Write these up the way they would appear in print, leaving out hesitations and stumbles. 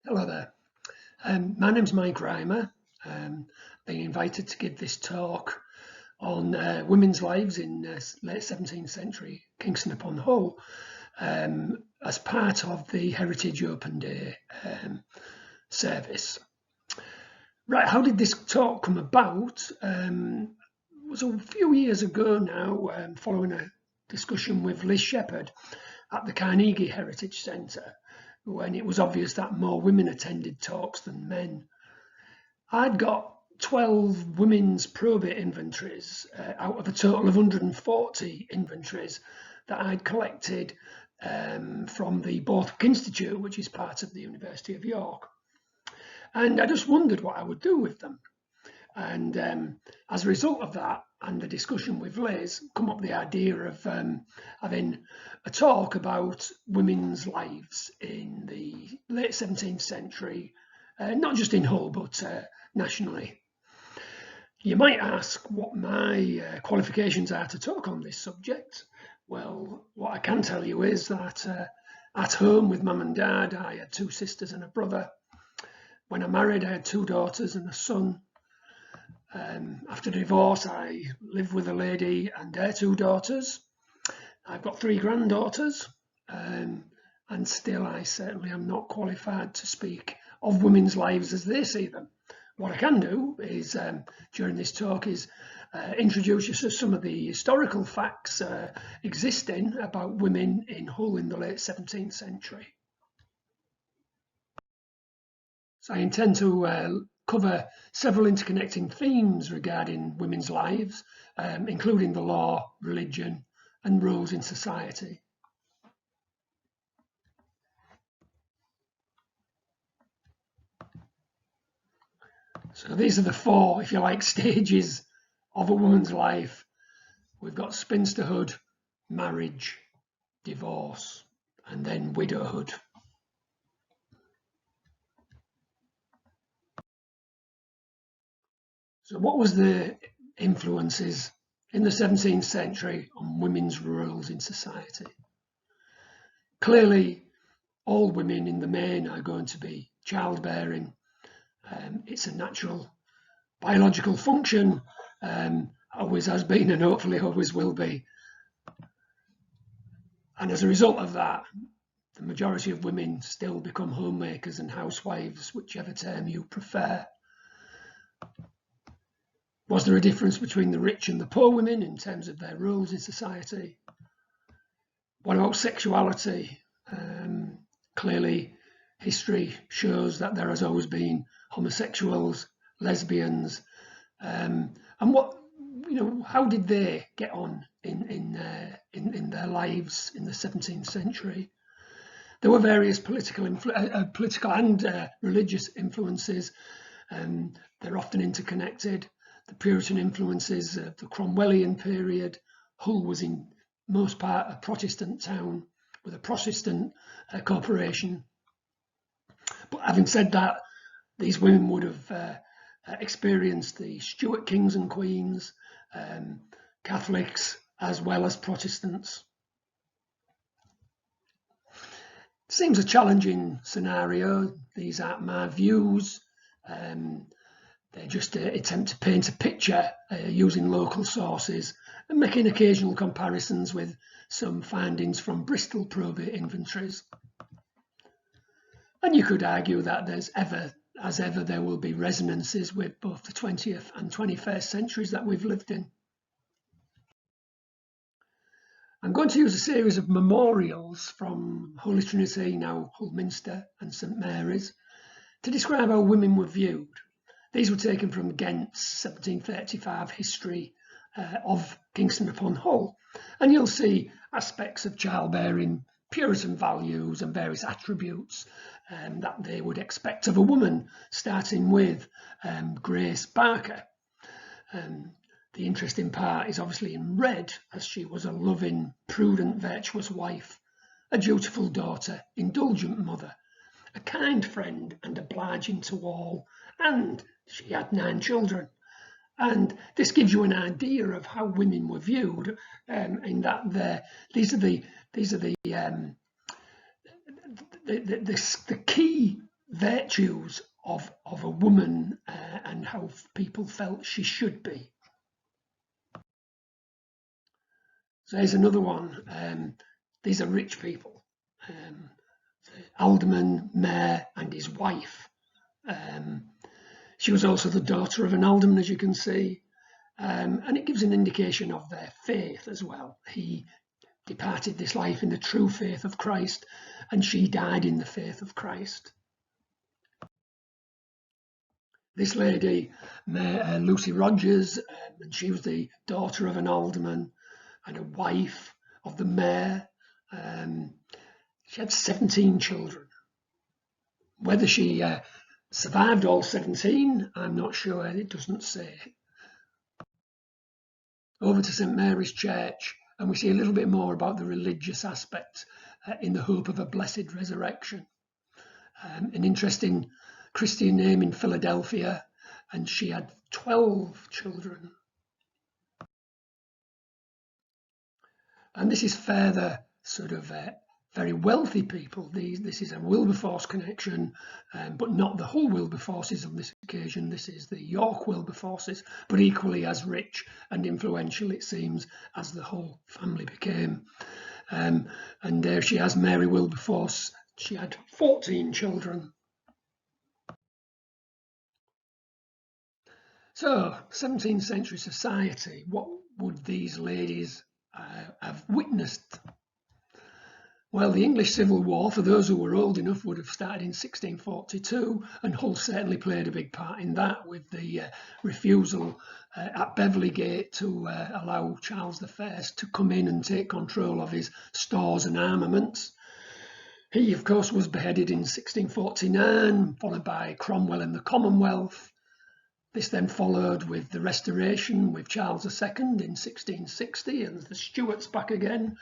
Hello there. My name's Mike Reimer. Being invited to give this talk on women's lives in late 17th century Kingston upon Hull as part of the Heritage Open Day service. Right, how did this talk come about? It was a few years ago now, following a discussion with Liz Shepherd at the Carnegie Heritage Centre, when it was obvious that more women attended talks than men. I'd got 12 women's probate inventories out of a total of 140 inventories that I'd collected from the Borthwick Institute, which is part of the University of York. And I just wondered what I would do with them. And as a result of that and the discussion with Liz, come up with the idea of having a talk about women's lives in the late 17th century, not just in Hull, but nationally. You might ask what my qualifications are to talk on this subject. Well, what I can tell you is that at home with mum and dad, I had 2 sisters and a brother. When I married, I had 2 daughters and a son. After divorce, I live with a lady and their 2 daughters. I've got 3 granddaughters, and still I certainly am not qualified to speak of women's lives as they see them. What I can do is, during this talk, is introduce you to some of the historical facts existing about women in Hull in the late 17th century. So I intend to cover several interconnecting themes regarding women's lives, including the law, religion, and roles in society. So these are the 4, if you like, stages of a woman's life. We've got spinsterhood, marriage, divorce, and then widowhood. So what was the influences in the 17th century on women's roles in society? Clearly, all women in the main are going to be childbearing. It's a natural biological function, always has been and hopefully always will be. And as a result of that, the majority of women still become homemakers and housewives, whichever term you prefer. Was there a difference between the rich and the poor women in terms of their roles in society? What about sexuality? Clearly, history shows that there has always been homosexuals, lesbians, and how did they get on in their lives in the 17th century? There were various political and religious influences. They're often interconnected. The Puritan influences of the Cromwellian period. Hull was in most part a Protestant town with a Protestant corporation. But having said that, these women would have experienced the Stuart kings and queens, Catholics as well as Protestants. It seems a challenging scenario. These aren't my views. They just attempt to paint a picture using local sources and making occasional comparisons with some findings from Bristol probate inventories. And you could argue that as ever, there will be resonances with both the 20th and 21st centuries that we've lived in. I'm going to use a series of memorials from Holy Trinity, now Hullminster, and St Mary's, to describe how women were viewed. These were taken from Ghent's 1735 history of Kingston upon Hull, and you'll see aspects of childbearing, Puritan values and various attributes that they would expect of a woman, starting with Grace Barker. The interesting part is obviously in red, as she was a loving, prudent, virtuous wife, a dutiful daughter, indulgent mother, a kind friend and obliging to all, and she had 9 children. And this gives you an idea of how women were viewed, in that these are the key virtues of a woman and how people felt she should be. So here's another one. These are rich people. Alderman, mayor, and his wife. She was also the daughter of an alderman, as you can see, and it gives an indication of their faith as well. He departed this life in the true faith of Christ, and she died in the faith of Christ. This lady, Lucy Rogers, and she was the daughter of an alderman and a wife of the mayor. She had 17 children. Whether she survived all 17, I'm not sure, it doesn't say. Over to St Mary's Church, and we see a little bit more about the religious aspect in the hope of a blessed resurrection. An interesting Christian name in Philadelphia, and she had 12 children. And this is further sort of very wealthy people. This is a Wilberforce connection, but not the whole Wilberforces on this occasion. This is the York Wilberforces, but equally as rich and influential, it seems, as the whole family became. And there she has Mary Wilberforce. She had 14 children. So, 17th century society, what would these ladies have witnessed? Well, the English Civil War, for those who were old enough, would have started in 1642, and Hull certainly played a big part in that, with the refusal at Beverley Gate to allow Charles I to come in and take control of his stores and armaments. He, of course, was beheaded in 1649, followed by Cromwell in the Commonwealth. This then followed with the Restoration with Charles II in 1660, and the Stuarts back again.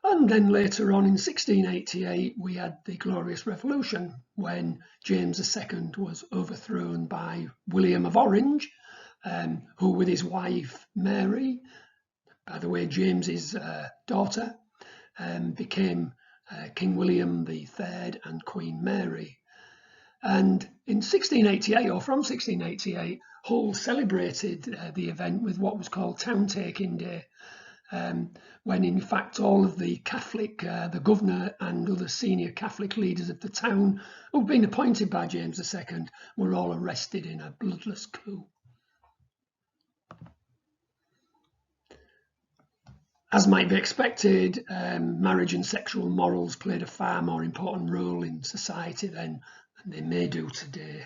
And then later on in 1688, we had the Glorious Revolution, when James II was overthrown by William of Orange, who with his wife Mary, by the way, James's daughter, became King William III and Queen Mary. And in 1688, or from 1688, Hull celebrated the event with what was called Town Taking Day, when in fact all of the Catholic, the governor and other senior Catholic leaders of the town who'd been appointed by James II were all arrested in a bloodless coup. As might be expected, marriage and sexual morals played a far more important role in society then than they may do today.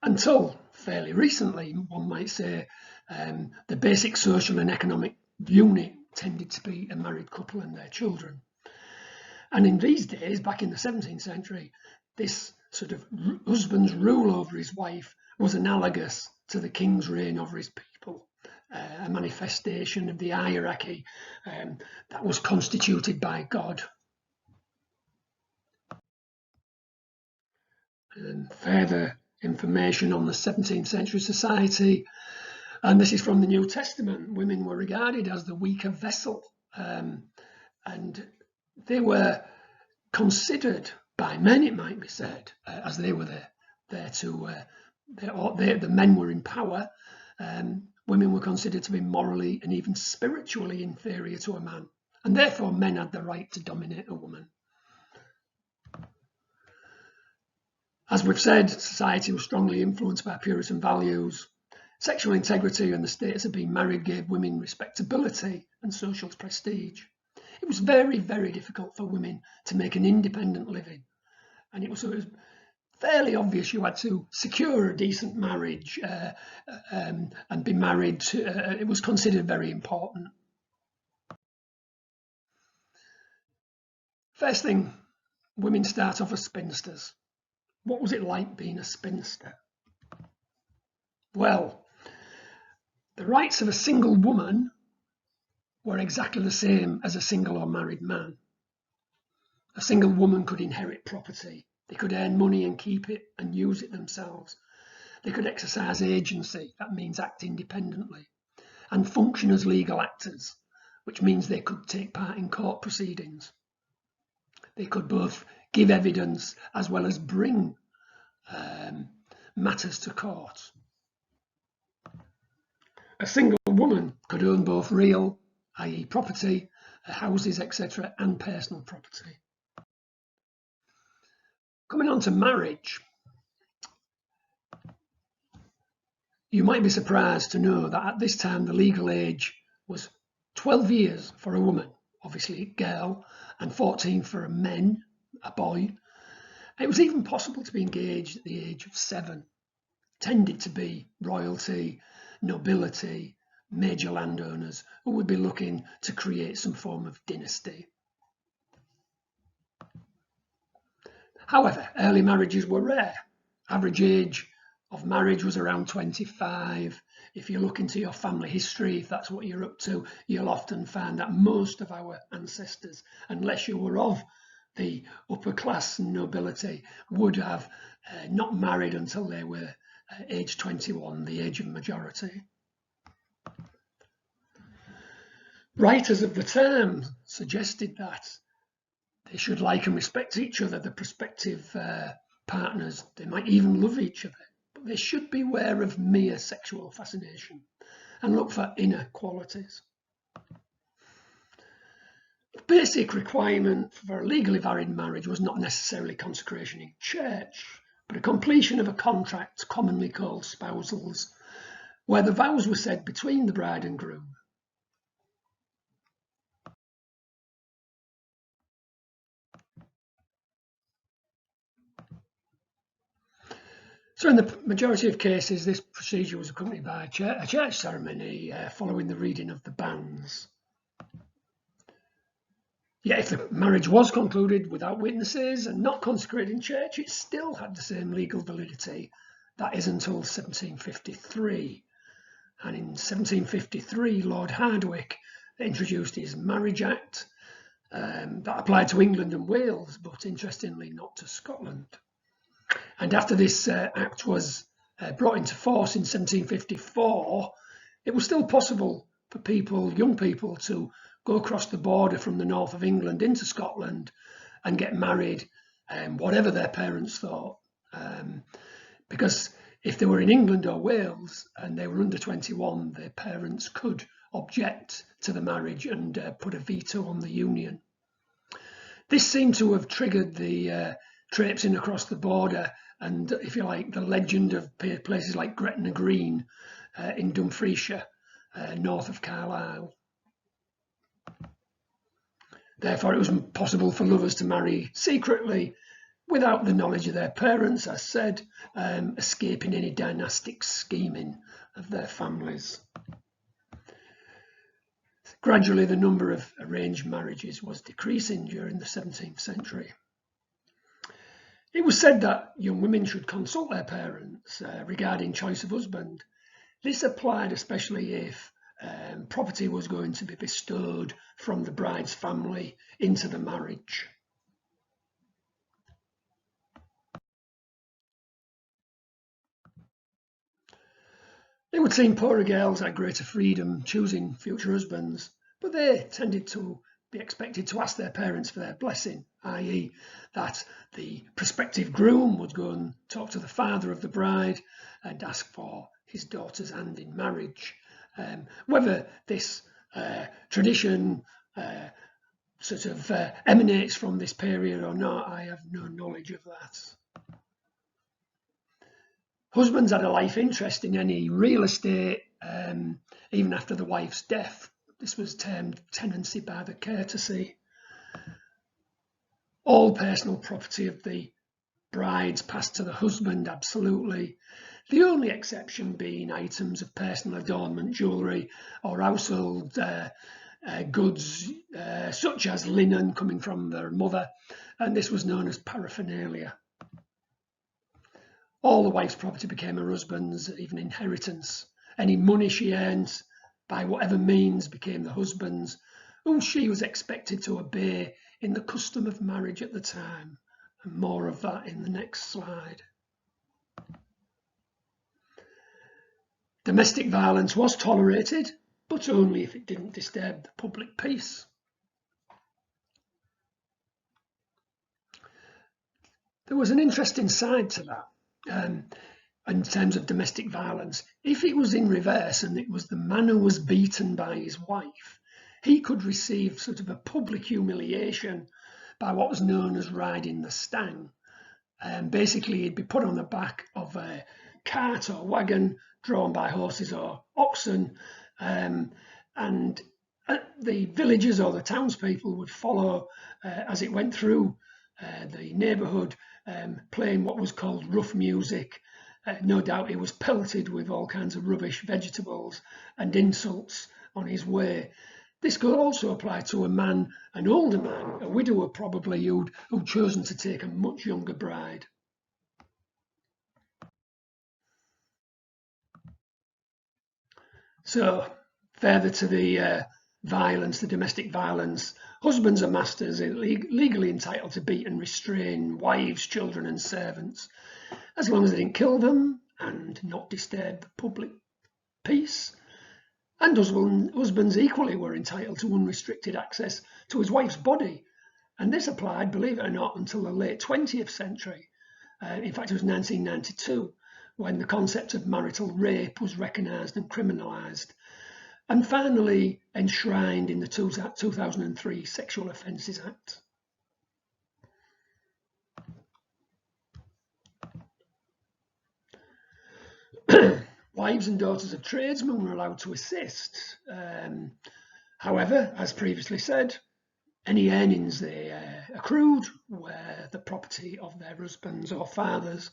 Until fairly recently, one might say, the basic social and economic unit tended to be a married couple and their children. And in these days, back in the 17th century, this sort of husband's rule over his wife was analogous to the king's reign over his people, a manifestation of the hierarchy that was constituted by God. And further information on the 17th century society, and this is from the New Testament. Women were regarded as the weaker vessel, and they were considered by men, it might be said, as they were there to, the men were in power. Women were considered to be morally and even spiritually inferior to a man, and therefore men had the right to dominate a woman. As we've said, society was strongly influenced by Puritan values. Sexual integrity and the status of being married gave women respectability and social prestige. It was very, very difficult for women to make an independent living, and it was fairly obvious you had to secure a decent marriage and be married. It was considered very important. First thing, women start off as spinsters. What was it like being a spinster? Well, the rights of a single woman were exactly the same as a single or married man. A single woman could inherit property. They could earn money and keep it and use it themselves. They could exercise agency, that means act independently, and function as legal actors, which means they could take part in court proceedings. They could both give evidence as well as bring matters to court. A single woman could own both real, i.e. property, houses, etc., and personal property. Coming on to marriage, you might be surprised to know that at this time the legal age was 12 years for a woman, obviously a girl, and 14 for a man, a boy. It was even possible to be engaged at the age of 7. Tended to be royalty, nobility, major landowners who would be looking to create some form of dynasty. However, early marriages were rare. Average age of marriage was around 25. If you look into your family history, if that's what you're up to, you'll often find that most of our ancestors, unless you were of the upper class nobility, would have not married until they were age 21, the age of majority. Writers of the time suggested that they should like and respect each other, the prospective partners. They might even love each other, but they should beware of mere sexual fascination and look for inner qualities. The basic requirement for a legally valid marriage was not necessarily consecration in church, but a completion of a contract commonly called spousals, where the vows were said between the bride and groom. So in the majority of cases, this procedure was accompanied by a church ceremony following the reading of the banns. Yet if the marriage was concluded without witnesses and not consecrated in church, it still had the same legal validity. That is until 1753. And in 1753, Lord Hardwicke introduced his Marriage Act that applied to England and Wales, but interestingly not to Scotland. And after this act was brought into force in 1754, it was still possible for people, young people, to go across the border from the north of England into Scotland and get married, whatever their parents thought. Because if they were in England or Wales and they were under 21, their parents could object to the marriage and put a veto on the union. This seemed to have triggered the traipsing across the border and, if you like, the legend of places like Gretna Green in Dumfriesshire, north of Carlisle. Therefore, it was possible for lovers to marry secretly without the knowledge of their parents, as said, escaping any dynastic scheming of their families. Gradually, the number of arranged marriages was decreasing during the 17th century. It was said that young women should consult their parents regarding choice of husband. This applied especially if property was going to be bestowed from the bride's family into the marriage. It would seem poorer girls had greater freedom choosing future husbands, but they tended to be expected to ask their parents for their blessing, i.e. that the prospective groom would go and talk to the father of the bride and ask for his daughter's hand in marriage. Whether this tradition sort of emanates from this period or not, I have no knowledge of that. Husbands had a life interest in any real estate, even after the wife's death. This was termed tenancy by the courtesy. All personal property of the brides passed to the husband, absolutely. The only exception being items of personal adornment, jewellery or household goods, such as linen coming from their mother, and this was known as paraphernalia. All the wife's property became her husband's, even inheritance. Any money she earned by whatever means became the husband's, whom she was expected to obey in the custom of marriage at the time. And more of that in the next slide. Domestic violence was tolerated, but only if it didn't disturb the public peace. There was an interesting side to that in terms of domestic violence. If it was in reverse and it was the man who was beaten by his wife, he could receive sort of a public humiliation by what was known as riding the stang. Basically, he'd be put on the back of a cart or wagon drawn by horses or oxen, and the villagers or the townspeople would follow as it went through the neighbourhood, playing what was called rough music. No doubt he was pelted with all kinds of rubbish, vegetables and insults on his way. This could also apply to a man, an older man, a widower probably, who'd chosen to take a much younger bride. So, further to the violence, the domestic violence, husbands and masters are legally entitled to beat and restrain wives, children and servants, as long as they didn't kill them and not disturb the public peace. And husbands equally were entitled to unrestricted access to his wife's body. And this applied, believe it or not, until the late 20th century. In fact, it was 1992 when the concept of marital rape was recognised and criminalised, and finally enshrined in the 2003 Sexual Offences Act. Wives and daughters of tradesmen were allowed to assist. However, as previously said, any earnings they accrued were the property of their husbands or fathers.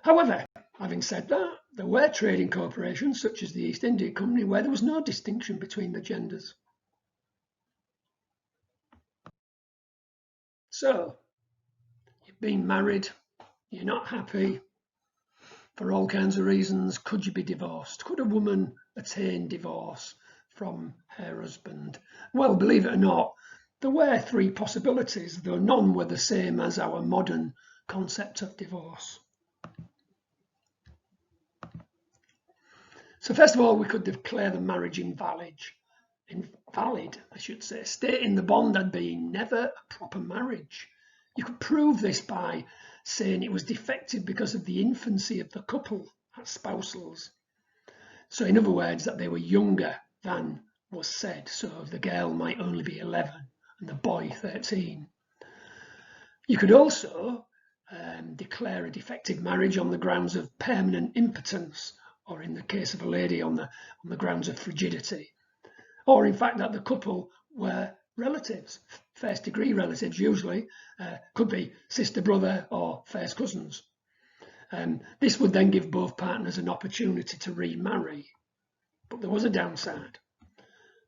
However, having said that, there were trading corporations such as the East India Company where there was no distinction between the genders. So, you've been married, you're not happy, for all kinds of reasons. Could you be divorced? Could a woman attain divorce from her husband? Well, believe it or not, there were three possibilities, though none were the same as our modern concept of divorce. So first of all, we could declare the marriage invalid, stating the bond had been never a proper marriage. You could prove this by saying it was defective because of the infancy of the couple at spousals. So in other words, that they were younger than was said. So the girl might only be 11 and the boy 13. You could also declare a defective marriage on the grounds of permanent impotence, or in the case of a lady on the grounds of frigidity, or in fact that the couple were relatives, first degree relatives usually, could be sister, brother or first cousins. This would then give both partners an opportunity to remarry, but there was a downside.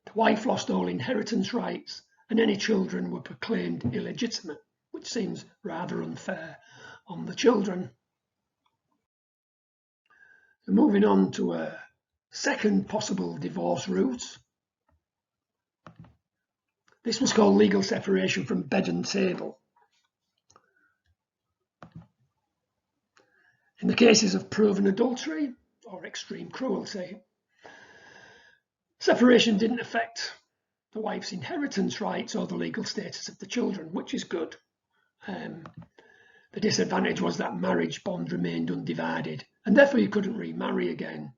The wife lost all inheritance rights and any children were proclaimed illegitimate, which seems rather unfair on the children. So moving on to a second possible divorce route. This was called legal separation from bed and table. In the cases of proven adultery or extreme cruelty, separation didn't affect the wife's inheritance rights or the legal status of the children, which is good. The disadvantage was that marriage bond remained undivided and therefore you couldn't remarry again.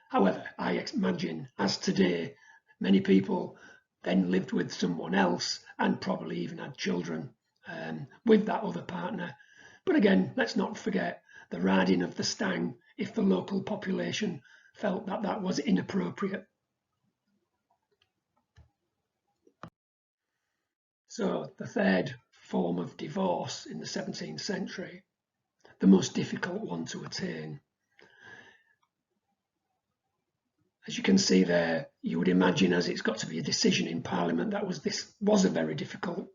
However, I imagine, as today, many people then lived with someone else and probably even had children with that other partner. But again, let's not forget the riding of the stang if the local population felt that that was inappropriate. So the third form of divorce in the 17th century, the most difficult one to attain. As you can see there, you would imagine, as it's got to be a decision in Parliament, that this was a very difficult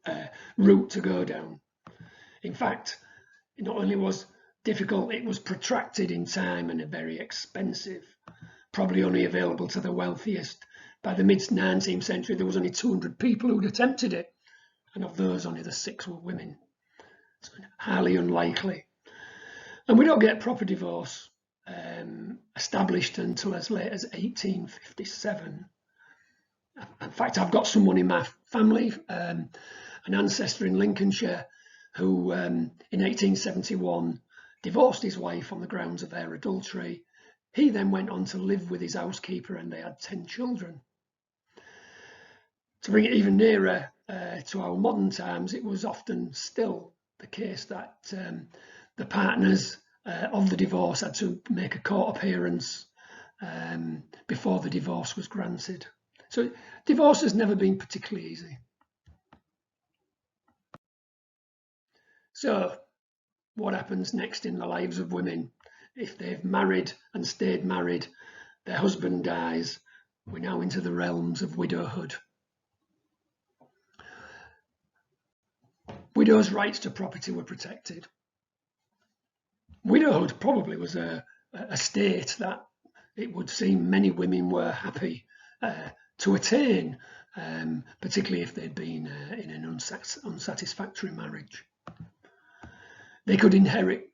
route to go down. In fact, it not only was difficult, it was protracted in time and very expensive, probably only available to the wealthiest. By the mid-19th century, there was only 200 people who'd attempted it, and of those, only the 6 were women. So highly unlikely. And we don't get proper divorce established until as late as 1857. In fact, I've got someone in my family, an ancestor in Lincolnshire who in 1871 divorced his wife on the grounds of their adultery. He then went on to live with his housekeeper and they had 10 children. To bring it even nearer to our modern times, it was often still the case that the partners of the divorce had to make a court appearance before the divorce was granted. So divorce has never been particularly easy. So what happens next in the lives of women if they've married and stayed married, their husband dies? We're now into the realms of widowhood. Widows' rights to property were protected. Widowhood probably was a state that it would seem many women were happy to attain, particularly if they'd been in an unsatisfactory marriage. They could inherit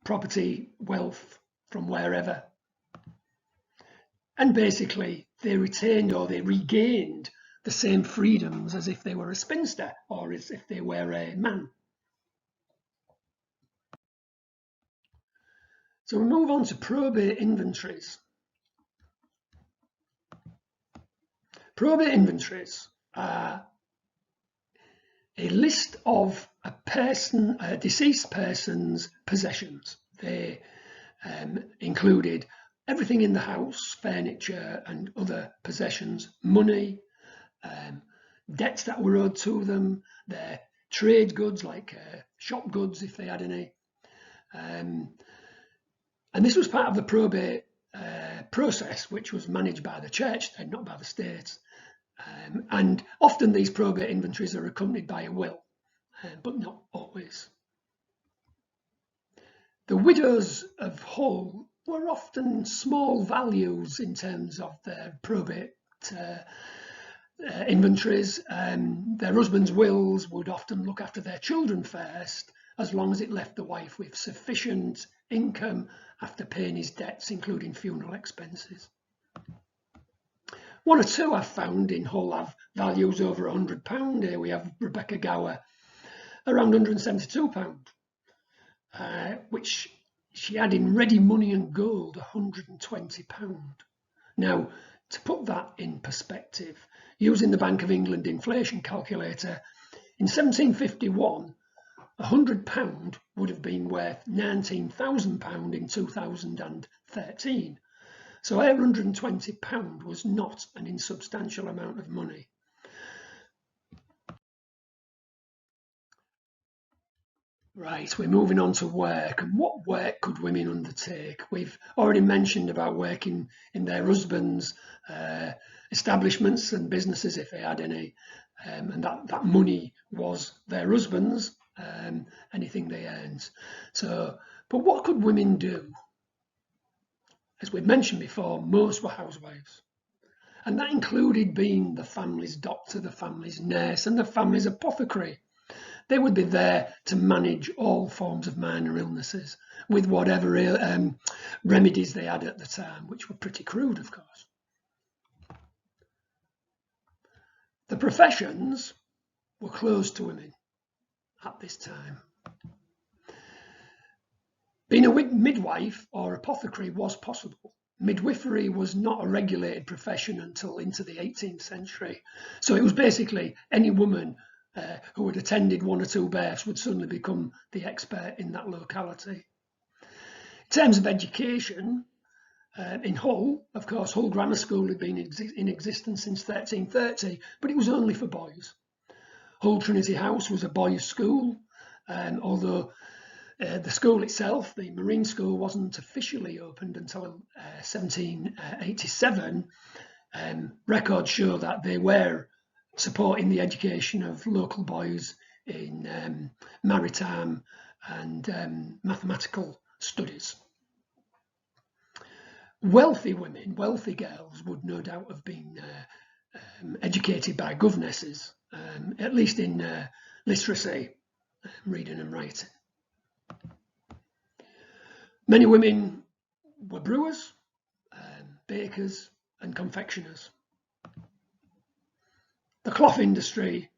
property, wealth from wherever. And basically, they retained or they regained the same freedoms as if they were a spinster or as if they were a man. So we move on to probate inventories. Probate inventories are a list of a deceased person's possessions. They included everything in the house, furniture and other possessions, money, debts that were owed to them, their trade goods like shop goods if they had any. And this was part of the probate process, which was managed by the church and not by the state. And often these probate inventories are accompanied by a will, but not always. The widows of Hull were often small values in terms of their probate inventories. Their husbands' wills would often look after their children first, as long as it left the wife with sufficient income after paying his debts, including funeral expenses. One or two I've found in Hull have values over £100. Here we have Rebecca Gower, around £172, which she had in ready money and gold, £120. Now, to put that in perspective, using the Bank of England inflation calculator, in 1751, £100 would have been worth £19,000 in 2013. So £120 was not an insubstantial amount of money. Right, we're moving on to work. And what work could women undertake? We've already mentioned about working in their husbands' establishments and businesses if they had any, and that money was their husbands', anything they earned. So, but what could women do? As we've mentioned before, most were housewives. And that included being the family's doctor, the family's nurse, and the family's apothecary. They would be there to manage all forms of minor illnesses with whatever remedies they had at the time, which were pretty crude, of course. The professions were closed to women at this time. Being a midwife or apothecary was possible. Midwifery was not a regulated profession until into the 18th century. So it was basically any woman who had attended one or two births would suddenly become the expert in that locality. In terms of education, in Hull, of course, Hull Grammar School had been in existence since 1330, but it was only for boys. Hull Trinity House was a boys' school, although the school itself, the Marine School, wasn't officially opened until 1787. Records show that they were supporting the education of local boys in maritime and mathematical studies. Wealthy women, wealthy girls, would no doubt have been educated by governesses, at least in literacy, reading and writing. Many women were brewers, bakers and confectioners. The cloth industry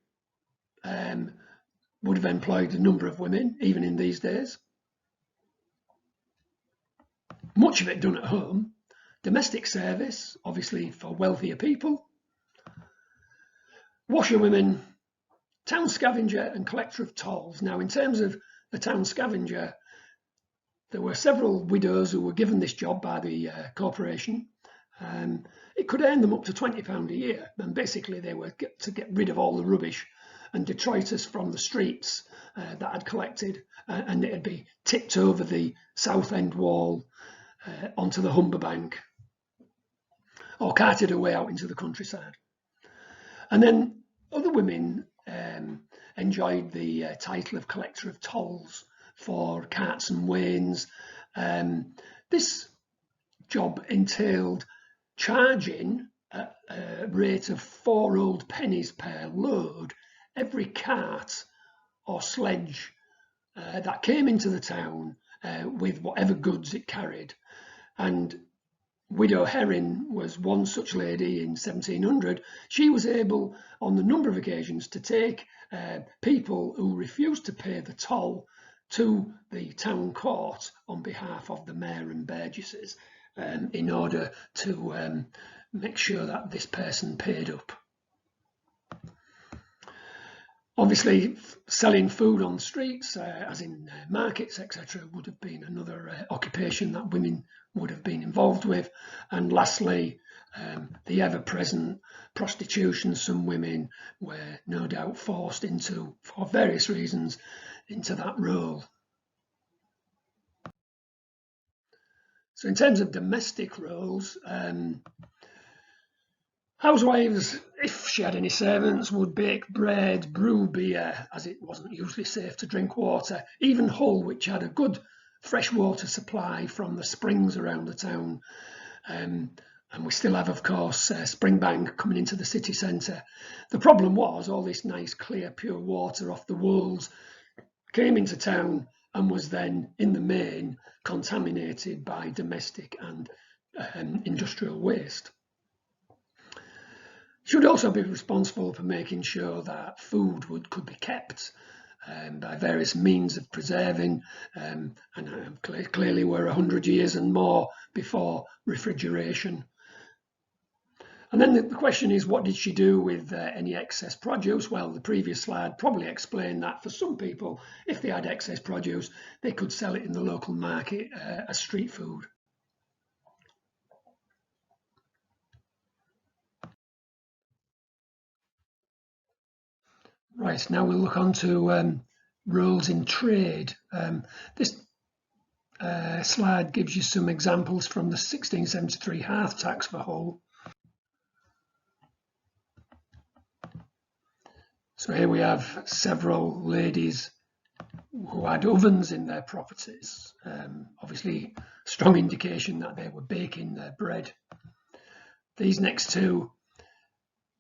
would have employed a number of women, even in these days. Much of it done at home. Domestic service, obviously for wealthier people. Washerwomen, town scavenger and collector of tolls. Now, in terms of the town scavenger, there were several widows who were given this job by the corporation. It could earn them up to £20 a year, and basically they were to get rid of all the rubbish and detritus from the streets that had collected, and it would be tipped over the south end wall onto the Humber Bank or carted away out into the countryside. And then other women enjoyed the title of collector of tolls for carts and wains. This job entailed charging at a rate of 4 old pennies per load every cart or sledge that came into the town with whatever goods it carried. And Widow Herring was one such lady in 1700. She was able, on a number of occasions, to take people who refused to pay the toll to the town court on behalf of the mayor and burgesses in order to make sure that this person paid up. Obviously, selling food on the streets, as in markets, etc., would have been another occupation that women would have been involved with. And lastly, the ever-present prostitution. Some women were no doubt forced into, for various reasons, into that role. So in terms of domestic roles, housewives, if she had any servants, would bake bread, brew beer, as it wasn't usually safe to drink water. Even Hull, which had a good fresh water supply from the springs around the town, and we still have, of course, Springbank coming into the city centre. The problem was all this nice, clear, pure water off the Wolds came into town and was then, in the main, contaminated by domestic and industrial waste. Should also be responsible for making sure that food could be kept by various means of preserving, and clearly we're 100 years and more before refrigeration. And then the question is, what did she do with any excess produce? Well, the previous slide probably explained that for some people, if they had excess produce, they could sell it in the local market as street food. Right, now we'll look on to roles in trade. This slide gives you some examples from the 1673 hearth tax for Hull. So here we have several ladies who had ovens in their properties. Obviously, strong indication that they were baking their bread. These next two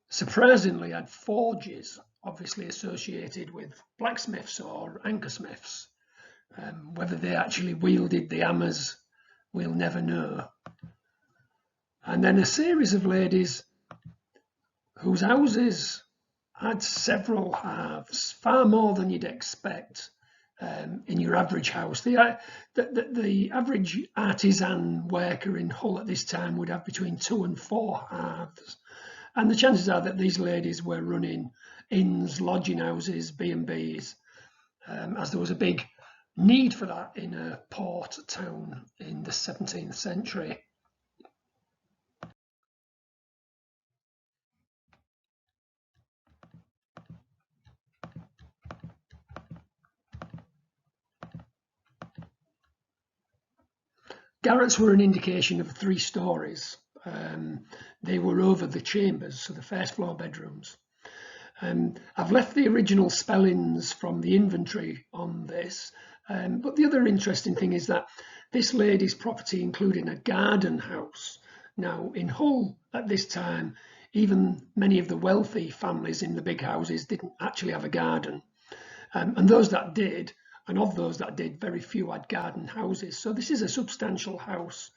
surprisingly had forges, obviously associated with blacksmiths or anchorsmiths. Whether they actually wielded the hammers, we'll never know. And then a series of ladies whose houses had several halves, far more than you'd expect in your average house. The average artisan worker in Hull at this time would have between 2 and 4 halves. And the chances are that these ladies were running inns, lodging houses, B&Bs, as there was a big need for that in a port town in the 17th century. Garrets were an indication of 3 stories. They were over the chambers, so the first floor bedrooms. I've left the original spellings from the inventory on this, but the other interesting thing is that this lady's property included a garden house. Now, in Hull at this time, even many of the wealthy families in the big houses didn't actually have a garden. And those that did, and of those that did, very few had garden houses. So this is a substantial house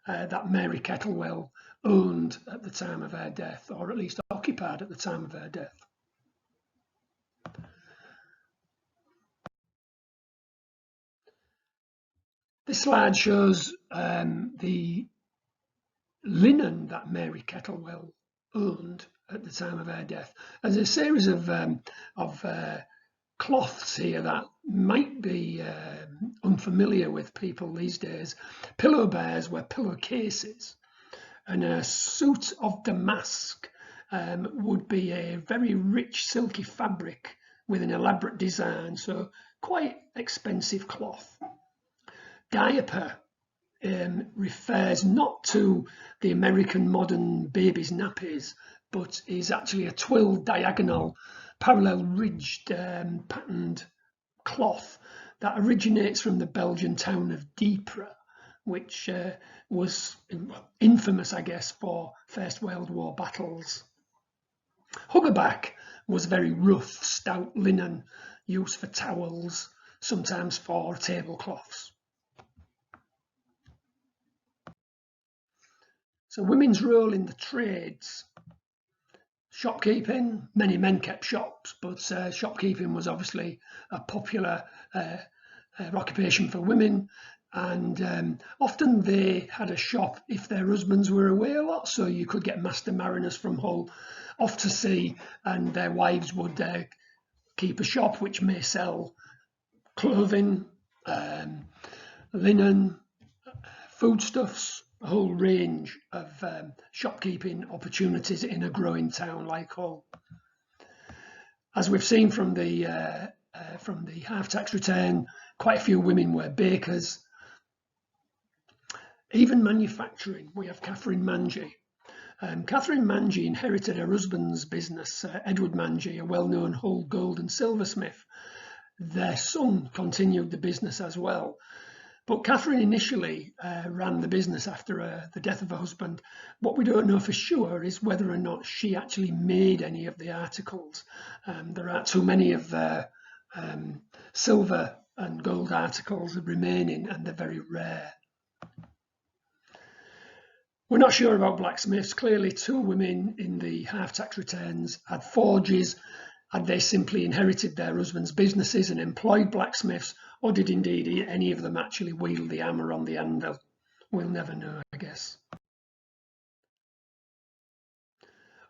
that Mary Kettlewell owned at the time of her death, or at least occupied at the time of her death. This slide shows the linen that Mary Kettlewell owned at the time of her death. There's a series of cloths here that might be unfamiliar with people these days. Pillow bears were pillowcases, and a suit of damask would be a very rich silky fabric with an elaborate design, so quite expensive cloth. Diaper refers not to the American modern baby's nappies, but is actually a twilled diagonal parallel ridged patterned cloth that originates from the Belgian town of Dieppe, which was infamous, I guess, for First World War battles. Huggerback was very rough, stout linen used for towels, sometimes for tablecloths. So women's role in the trades. Shopkeeping, many men kept shops, but shopkeeping was obviously a popular occupation for women, and often they had a shop if their husbands were away a lot, so you could get master mariners from Hull off to sea, and their wives would keep a shop which may sell clothing, linen, foodstuffs, a whole range of shopkeeping opportunities in a growing town like Hull. As we've seen from the half tax return, quite a few women were bakers. Even manufacturing, we have Catherine Mangy. Catherine Mangy inherited her husband's business, Edward Mangy, a well-known Hull gold and silversmith. Their son continued the business as well. But Catherine initially ran the business after the death of her husband. What we don't know for sure is whether or not she actually made any of the articles. There aren't too many of the silver and gold articles remaining, and they're very rare. We're not sure about blacksmiths. Clearly, two women in the half-tax returns had forges. Had they simply inherited their husbands' businesses and employed blacksmiths, or did indeed any of them actually wield the hammer on the anvil? We'll never know, I guess.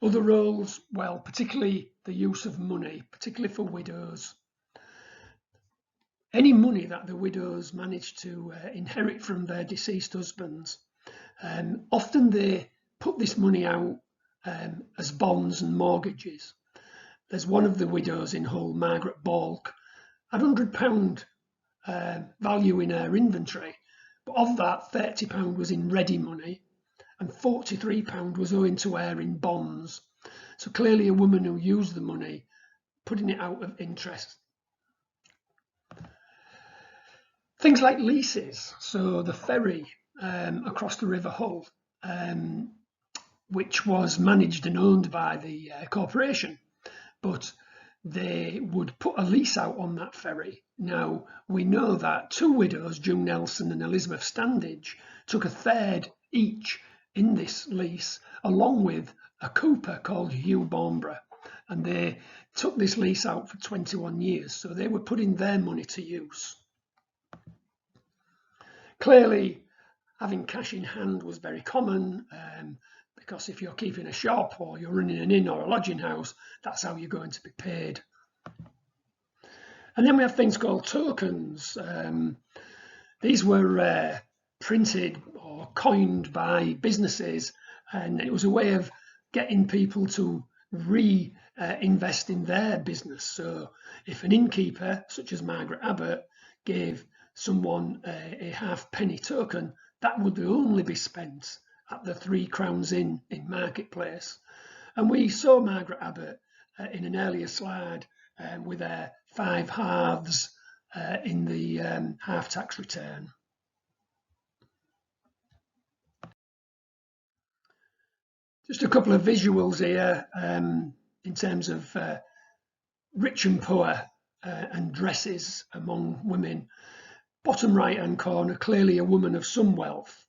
Other roles, well, particularly the use of money, particularly for widows. Any money that the widows managed to inherit from their deceased husbands, often they put this money out as bonds and mortgages. There's one of the widows in Hull, Margaret Balk, had £100 value in her inventory, but of that £30 was in ready money and £43 was owing to her in bonds. So clearly a woman who used the money, putting it out of interest. Things like leases, so the ferry across the River Hull, which was managed and owned by the corporation, but they would put a lease out on that ferry. Now, we know that two widows, June Nelson and Elizabeth Standage, took a third each in this lease, along with a cooper called Hugh Bamborough, and they took this lease out for 21 years, so they were putting their money to use. Clearly, having cash in hand was very common, because if you're keeping a shop or you're running an inn or a lodging house, that's how you're going to be paid. And then we have things called tokens. These were printed or coined by businesses, and it was a way of getting people to reinvest in their business. So if an innkeeper, such as Margaret Abbott, gave someone a halfpenny token, that would only be spent at the 3 Crowns Inn in Marketplace. And we saw Margaret Abbott in an earlier slide with her 5 halves in the half-tax return. Just a couple of visuals here in terms of rich and poor and dresses among women. Bottom right hand corner, clearly a woman of some wealth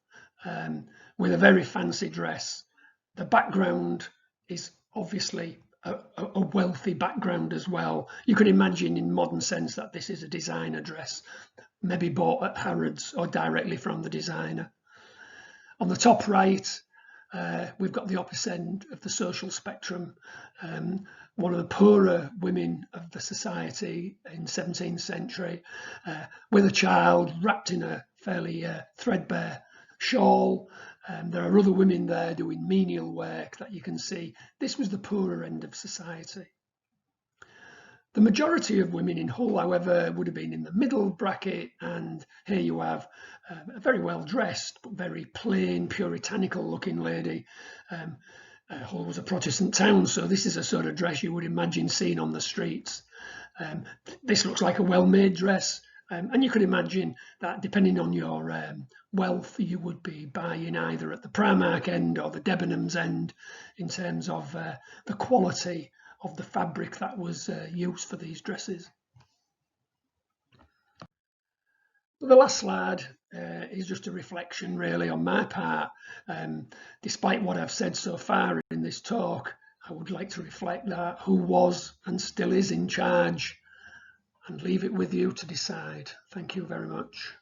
with a very fancy dress. The background is obviously a wealthy background as well. You could imagine in modern sense that this is a designer dress, maybe bought at Harrods or directly from the designer. On the top right, we've got the opposite end of the social spectrum. One of the poorer women of the society in 17th century, with a child wrapped in a fairly threadbare shawl. There are other women there doing menial work that you can see. This was the poorer end of society. The majority of women in Hull, however, would have been in the middle bracket, and here you have a very well dressed but very plain, puritanical looking lady. Hull was a Protestant town, so this is a sort of dress you would imagine seen on the streets. This looks like a well-made dress, and you could imagine that depending on your wealth, you would be buying either at the Primark end or the Debenhams end in terms of the quality of the fabric that was used for these dresses. The last slide is just a reflection really on my part. Despite what I've said so far in this talk, I would like to reflect that who was and still is in charge and leave it with you to decide. Thank you very much.